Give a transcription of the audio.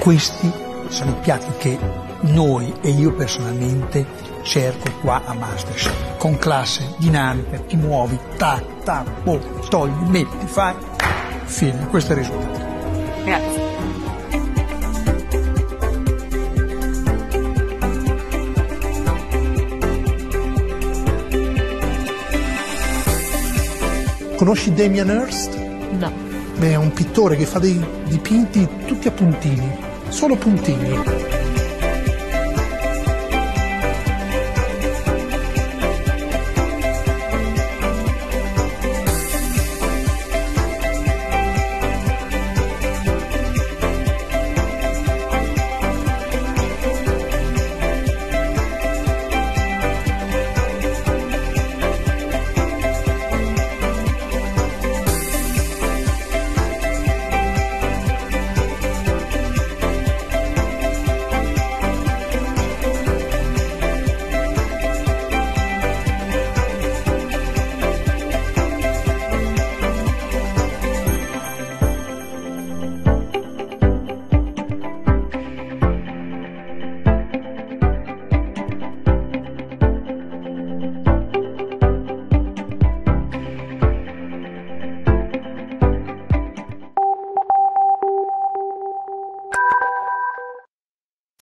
Questi sono i piatti che noi e io personalmente cerco qua a Masterchef, con classe, dinamica, ti muovi, tac, tac, togli, metti, fai, fine, questo è il risultato. Grazie. Conosci Damien Hirst? No. Beh, è un pittore che fa dei dipinti tutti a puntini, solo puntini.